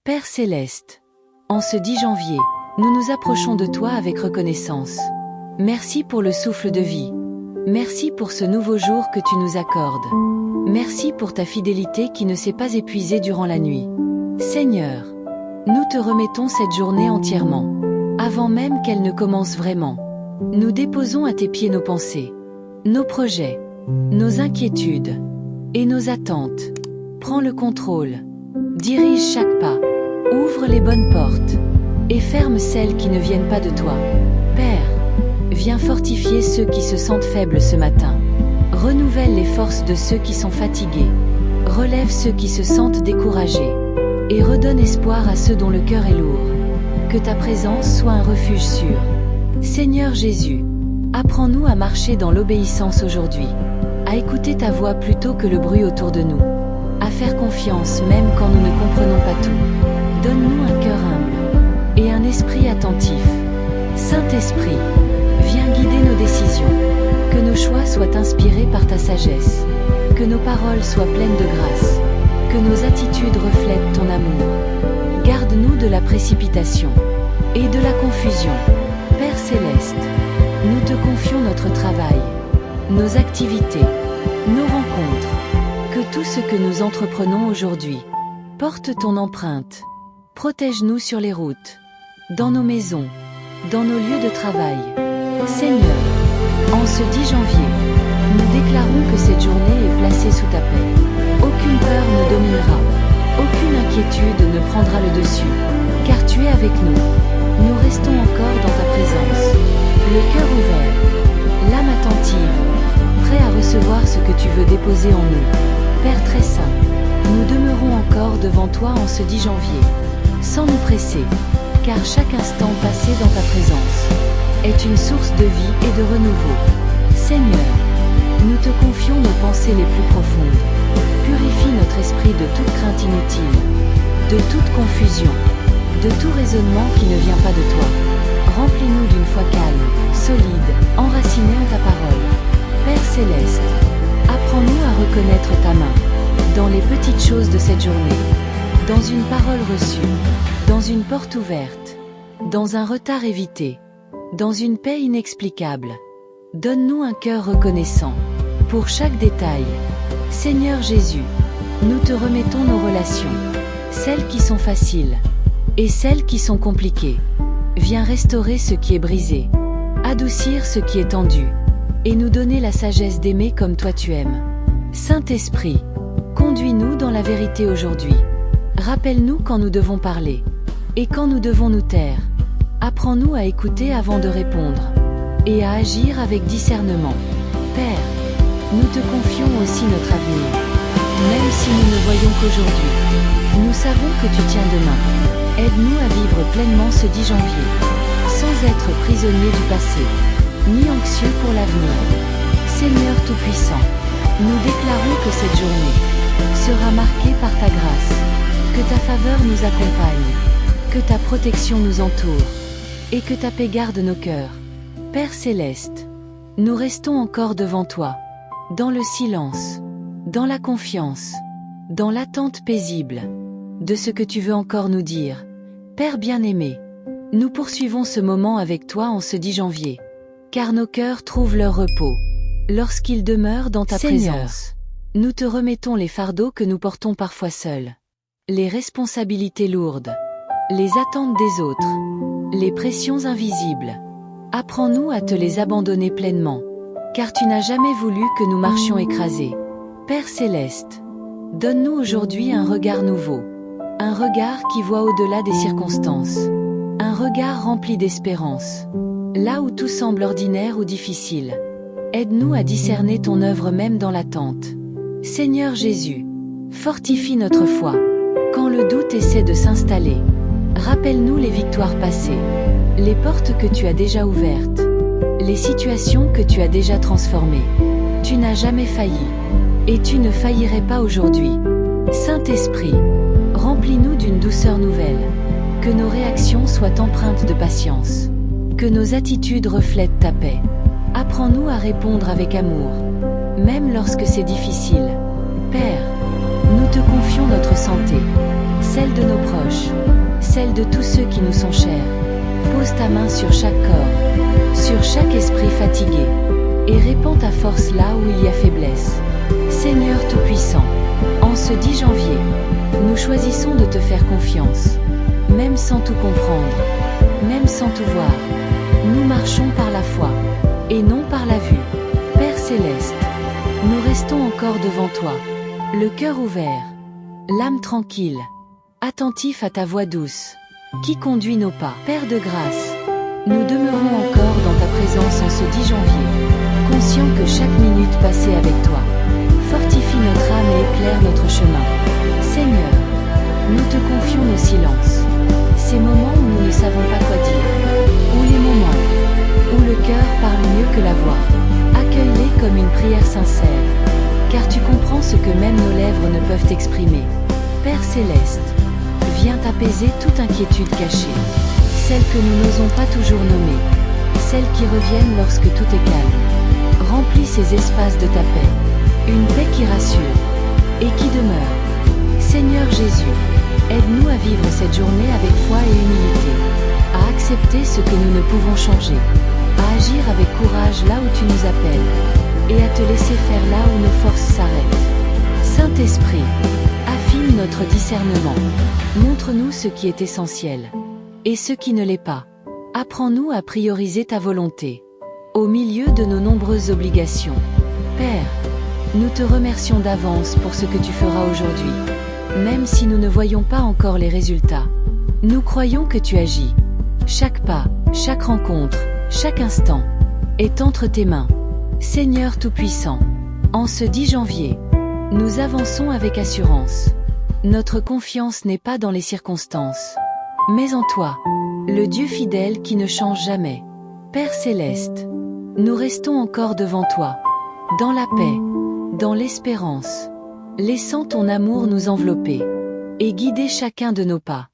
Père céleste, en ce 10 janvier, nous nous approchons de toi avec reconnaissance. Merci pour le souffle de vie. Merci pour ce nouveau jour que tu nous accordes. Merci pour ta fidélité qui ne s'est pas épuisée durant la nuit. Seigneur, nous te remettons cette journée entièrement. Avant même qu'elle ne commence vraiment, nous déposons à tes pieds nos pensées, nos projets, nos inquiétudes et nos attentes. Prends le contrôle, dirige chaque pas, ouvre les bonnes portes et ferme celles qui ne viennent pas de toi. Père, viens fortifier ceux qui se sentent faibles ce matin. Renouvelle les forces de ceux qui sont fatigués. Relève ceux qui se sentent découragés. Et redonne espoir à ceux dont le cœur est lourd. Que ta présence soit un refuge sûr. Seigneur Jésus, apprends-nous à marcher dans l'obéissance aujourd'hui, à écouter ta voix plutôt que le bruit autour de nous, à faire confiance même quand nous ne comprenons pas tout. Donne-nous un cœur humble et un esprit attentif. Saint-Esprit, viens guider nos décisions, que nos choix soient inspirés par ta sagesse, que nos paroles soient pleines de grâce, que nos attitudes reflètent ton amour. Garde-nous de la précipitation et de la confusion. Père céleste, nous te confions notre travail, nos activités, nos rencontres. Que tout ce que nous entreprenons aujourd'hui porte ton empreinte. Protège-nous sur les routes, dans nos maisons, dans nos lieux de travail. Seigneur, en ce 10 janvier, nous déclarons que cette journée est placée sous ta paix. Aucune peur ne dominera, aucune inquiétude ne prendra le dessus, car tu es avec nous. Nous restons encore dans ta présence, le cœur ouvert, l'âme attentive, prêt à recevoir ce que tu veux déposer en nous. Père très saint, nous demeurons encore devant toi en ce 10 janvier, sans nous presser, car chaque instant passé dans ta présence est une source de vie et de renouveau. Seigneur, nous te confions nos pensées les plus profondes. Purifie notre esprit de toute crainte inutile, de toute confusion, de tout raisonnement qui ne vient pas de toi. Remplis-nous d'une foi calme, solide, enracinée en ta parole. Père céleste, apprends-nous à reconnaître ta main dans les petites choses de cette journée, dans une parole reçue, dans une porte ouverte, dans un retard évité, dans une paix inexplicable. Donne-nous un cœur reconnaissant pour chaque détail. Seigneur Jésus, nous te remettons nos relations, celles qui sont faciles et celles qui sont compliquées. Viens restaurer ce qui est brisé, adoucir ce qui est tendu, et nous donner la sagesse d'aimer comme toi tu aimes. Saint-Esprit, conduis-nous dans la vérité aujourd'hui. Rappelle-nous quand nous devons parler, et quand nous devons nous taire. Apprends-nous à écouter avant de répondre, et à agir avec discernement. Père, nous te confions aussi notre avenir. Même si nous ne voyons qu'aujourd'hui, nous savons que tu tiens demain. Aide-nous à vivre pleinement ce 10 janvier, sans être prisonniers du passé, ni anxieux pour l'avenir. Seigneur Tout-Puissant, nous déclarons que cette journée sera marquée par ta grâce, que ta faveur nous accompagne, que ta protection nous entoure, et que ta paix garde nos cœurs. Père céleste, nous restons encore devant toi, dans le silence, dans la confiance, dans l'attente paisible de ce que tu veux encore nous dire. Père bien-aimé, nous poursuivons ce moment avec toi en ce 10 janvier, car nos cœurs trouvent leur repos lorsqu'ils demeurent dans ta présence. Nous te remettons les fardeaux que nous portons parfois seuls, les responsabilités lourdes, les attentes des autres, les pressions invisibles. Apprends-nous à te les abandonner pleinement, car tu n'as jamais voulu que nous marchions écrasés. Père céleste, donne-nous aujourd'hui un regard nouveau, un regard qui voit au-delà des circonstances, un regard rempli d'espérance, là où tout semble ordinaire ou difficile. Aide-nous à discerner ton œuvre même dans l'attente. Seigneur Jésus, fortifie notre foi, quand le doute essaie de s'installer. Rappelle-nous les victoires passées, les portes que tu as déjà ouvertes, les situations que tu as déjà transformées. Tu n'as jamais failli, et tu ne faillirais pas aujourd'hui. Saint-Esprit, remplis-nous d'une douceur nouvelle, que nos réactions soient empreintes de patience, que nos attitudes reflètent ta paix. Apprends-nous à répondre avec amour, même lorsque c'est difficile. Père, nous te confions notre santé, celle de nos proches, celle de tous ceux qui nous sont chers. Pose ta main sur chaque corps, sur chaque esprit fatigué, et répands ta force là où il y a faiblesse. Seigneur Tout-Puissant, en ce 10 janvier, nous choisissons de te faire confiance, même sans tout comprendre, même sans tout voir. Nous marchons par la foi, et non par la vue. Père Céleste, nous restons encore devant toi, le cœur ouvert, l'âme tranquille, attentif à ta voix douce, qui conduit nos pas. Père de grâce, nous demeurons encore dans ta présence en ce 10 janvier, conscients que chaque minute passée avec toi fortifie notre âme et éclaire notre chemin. Seigneur, nous te confions nos silences, ces moments où nous ne savons pas quoi dire, ou les moments où le cœur parle mieux que la voix. Accueille-les comme une prière sincère, car tu comprends ce que même nos lèvres ne peuvent exprimer. Père Céleste, viens apaiser toute inquiétude cachée, celles que nous n'osons pas toujours nommer, celles qui reviennent lorsque tout est calme. Remplis ces espaces de ta paix, une paix qui rassure et qui demeure. Seigneur Jésus, aide-nous à vivre cette journée avec foi et humilité, à accepter ce que nous ne pouvons changer, à agir avec courage là où tu nous appelles, et à te laisser faire là où nos forces s'arrêtent. Saint-Esprit, affine notre discernement, montre-nous ce qui est essentiel, et ce qui ne l'est pas. Apprends-nous à prioriser ta volonté, au milieu de nos nombreuses obligations. Père, nous te remercions d'avance pour ce que tu feras aujourd'hui. Même si nous ne voyons pas encore les résultats, nous croyons que tu agis. Chaque pas, chaque rencontre, chaque instant est entre tes mains. Seigneur Tout-Puissant, en ce 10 janvier, nous avançons avec assurance. Notre confiance n'est pas dans les circonstances, mais en toi, le Dieu fidèle qui ne change jamais. Père Céleste, nous restons encore devant toi, dans la paix, dans l'espérance, laissant ton amour nous envelopper et guider chacun de nos pas.